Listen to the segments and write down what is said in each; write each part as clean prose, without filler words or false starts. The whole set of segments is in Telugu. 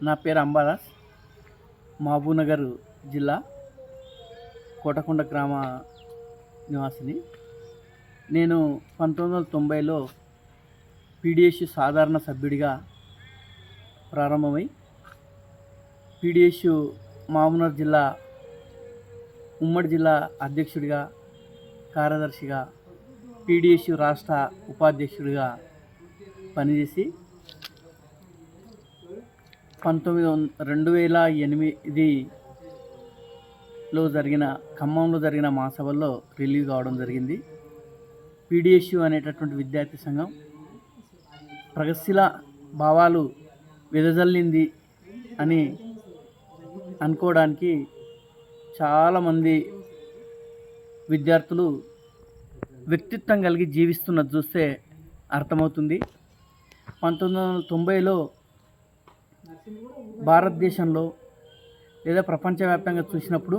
నా పేరు అంబాదాస్, మహబూబ్నగర్ జిల్లా కోటకొండ గ్రామ నివాసిని. నేను 1990లో పీడిఎస్ సాధారణ సభ్యుడిగా ప్రారంభమై పీడిఎస్ మహబూబ్నగర్ జిల్లా ఉమ్మడి జిల్లా అధ్యక్షుడిగా, కార్యదర్శిగా, పీడిఎస్ రాష్ట్ర ఉపాధ్యక్షుడిగా పనిచేసి 2008లో ఖమ్మంలో జరిగిన మహాసభల్లో రిలీవ్ కావడం జరిగింది. పీడిఎస్ అనేటటువంటి విద్యార్థి సంఘం ప్రగతిశీల భావాలు వెదజల్లింది అని అనుకోవడానికి చాలామంది విద్యార్థులు వ్యక్తిత్వం కలిగి జీవిస్తున్నది చూస్తే అర్థమవుతుంది. 1990లో భారతదేశంలో లేదా ప్రపంచవ్యాప్తంగా చూసినప్పుడు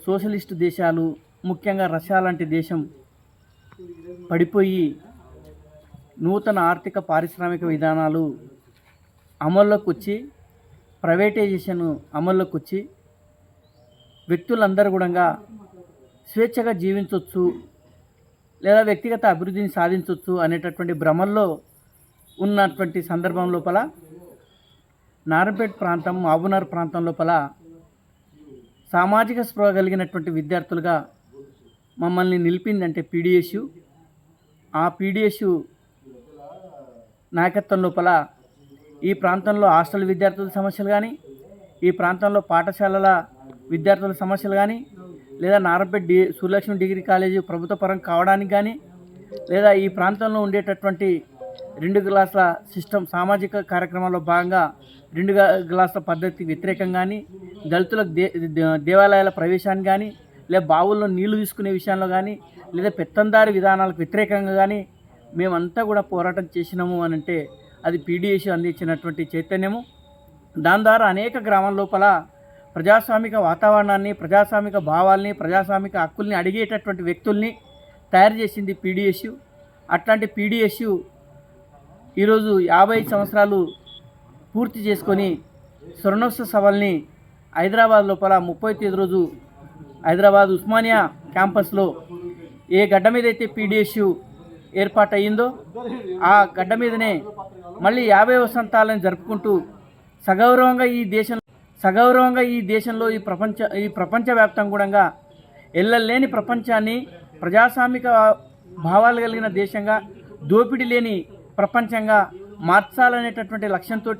సోషలిస్టు దేశాలు, ముఖ్యంగా రష్యా లాంటి దేశం పడిపోయి నూతన ఆర్థిక పారిశ్రామిక విధానాలు అమల్లోకి వచ్చి, ప్రైవేటైజేషన్ అమల్లోకి వచ్చి వ్యక్తులందరూ కూడా స్వేచ్ఛగా జీవించవచ్చు లేదా వ్యక్తిగత అభివృద్ధిని సాధించవచ్చు అనేటటువంటి భ్రమల్లో ఉన్నటువంటి సందర్భం లోపల నారాయణపేట ప్రాంతం, మహబూబ్నగర్ ప్రాంతం లోపల సామాజిక స్పృహ కలిగినటువంటి విద్యార్థులుగా మమ్మల్ని నిలిపిందంటే పీడిఎస్. ఆ పీడిఎస్ నాయకత్వం లోపల ఈ ప్రాంతంలో హాస్టల్ విద్యార్థుల సమస్యలు కానీ, ఈ ప్రాంతంలో పాఠశాలల విద్యార్థుల సమస్యలు కానీ, లేదా నారాయణపేట సూర్యలక్ష్మి డిగ్రీ కాలేజీ ప్రభుత్వ పరం కావడానికి కానీ, లేదా ఈ ప్రాంతంలో ఉండేటటువంటి 2 గ్లాసుల సిస్టమ్ సామాజిక కార్యక్రమాల్లో భాగంగా 2 గ్లాసుల పద్ధతికి వ్యతిరేకంగా కానీ, దళితులకు దేవాలయాల ప్రవేశాన్ని కానీ, లేదా బావుల్లో నీళ్లు తీసుకునే విషయంలో కానీ, లేదా పెత్తందారి విధానాలకు వ్యతిరేకంగా కానీ మేమంతా కూడా పోరాటం చేసినాము అని అంటే అది పీడిఎస్ అందించినటువంటి చైతన్యము. దాని ద్వారా అనేక గ్రామాల లోపల ప్రజాస్వామిక వాతావరణాన్ని, ప్రజాస్వామిక భావాల్ని, ప్రజాస్వామిక హక్కుల్ని అడిగేటటువంటి వ్యక్తుల్ని తయారు చేసింది పీడిఎస్. అట్లాంటి పీడిఎస్ ఈరోజు 55 సంవత్సరాలు పూర్తి చేసుకొని స్వర్ణోత్సవ సభల్ని హైదరాబాద్ లోపల 30వ తేదీ రోజు హైదరాబాద్ ఉస్మానియా క్యాంపస్లో ఏ గడ్డ మీద అయితే పీడిఎస్ ఏర్పాటు అయ్యిందో ఆ గడ్డ మీదనే మళ్ళీ 50 వసంతాలను జరుపుకుంటూ సగౌరవంగా ఈ దేశంలో ఈ ప్రపంచవ్యాప్తంగా కూడా ఎల్లలేని ప్రపంచాన్ని ప్రజాస్వామిక భావాలు కలిగిన దేశంగా, దోపిడీ లేని ప్రపంచంగా మార్చాలనేటటువంటి లక్ష్యంతో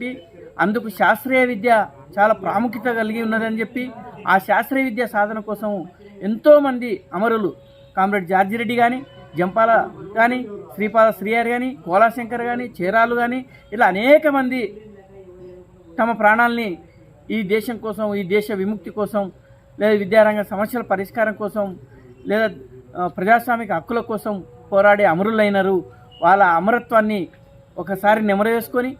అందుకు శాస్త్రీయ విద్య చాలా ప్రాముఖ్యత కలిగి ఉన్నదని చెప్పి ఆ శాస్త్రీయ విద్య సాధన కోసం ఎంతోమంది అమరులు, కామ్రేడ్ జార్జి రెడ్డి కానీ, జంపాల కానీ, శ్రీపాద శ్రీహరి కానీ, కోలాశంకర్ కానీ, చేరాలు కానీ, ఇలా అనేక మంది తమ ప్రాణాలని ఈ దేశం కోసం, ఈ దేశ విముక్తి కోసం, లేదా విద్యారంగ సమస్యల పరిష్కారం కోసం, లేదా ప్రజాస్వామిక హక్కుల కోసం పోరాడే అమరులైనరు. వాళ్ళ అమరత్వాన్ని ఒకసారి నెమరవేసుకొని,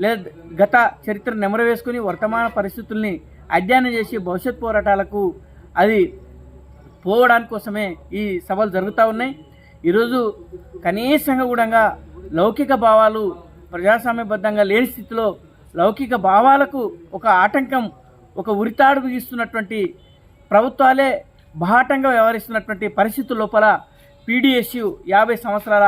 లేదా గత చరిత్ర నెమరవేసుకొని వర్తమాన పరిస్థితుల్ని అధ్యయనం చేసి భవిష్యత్ పోరాటాలకు అది పోవడానికి కోసమే ఈ సభలు జరుగుతూ ఉన్నాయి. ఈరోజు కనీసంగా కూడా లౌకిక భావాలు ప్రజాస్వామ్యబద్ధంగా లేని స్థితిలో లౌకిక భావాలకు ఒక ఆటంకం, ఒక ఉరితాడుగు ఇస్తున్నటువంటి ప్రభుత్వాలే బాహాటంగా వ్యవహరిస్తున్నటువంటి పరిస్థితుల లోపల పీడిఎస్ 50 సంవత్సరాల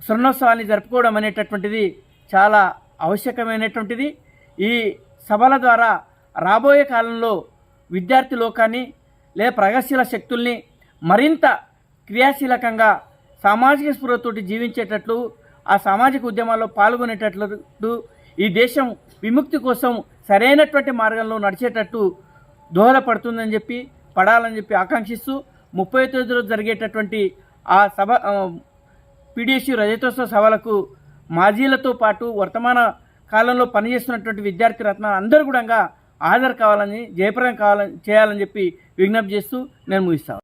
స్వర్ణోత్సవాన్ని జరుపుకోవడం అనేటటువంటిది చాలా ఆవశ్యకమైనటువంటిది. ఈ సభల ద్వారా రాబోయే కాలంలో విద్యార్థి లోకాన్ని లేదా ప్రగతిశీల శక్తుల్ని మరింత క్రియాశీలకంగా సామాజిక స్పృహతోటి జీవించేటట్లు, ఆ సామాజిక ఉద్యమాల్లో పాల్గొనేటట్లు, ఈ దేశం విముక్తి కోసం సరైనటువంటి మార్గంలో నడిచేటట్టు దోహదపడుతుందని చెప్పి, పడాలని చెప్పి ఆకాంక్షిస్తూ 30వ తేదీలో జరిగేటటువంటి ఆ సభ పీడిఎస్ రజతోత్సవ సభలకు మాజీలతో పాటు వర్తమాన కాలంలో పనిచేస్తున్నటువంటి విద్యార్థి రత్నాలు అందరూ కూడా హాజరు కావాలని, జయప్రదం చేయాలని చెప్పి విజ్ఞప్తి చేస్తూ నేను ముగిస్తాను.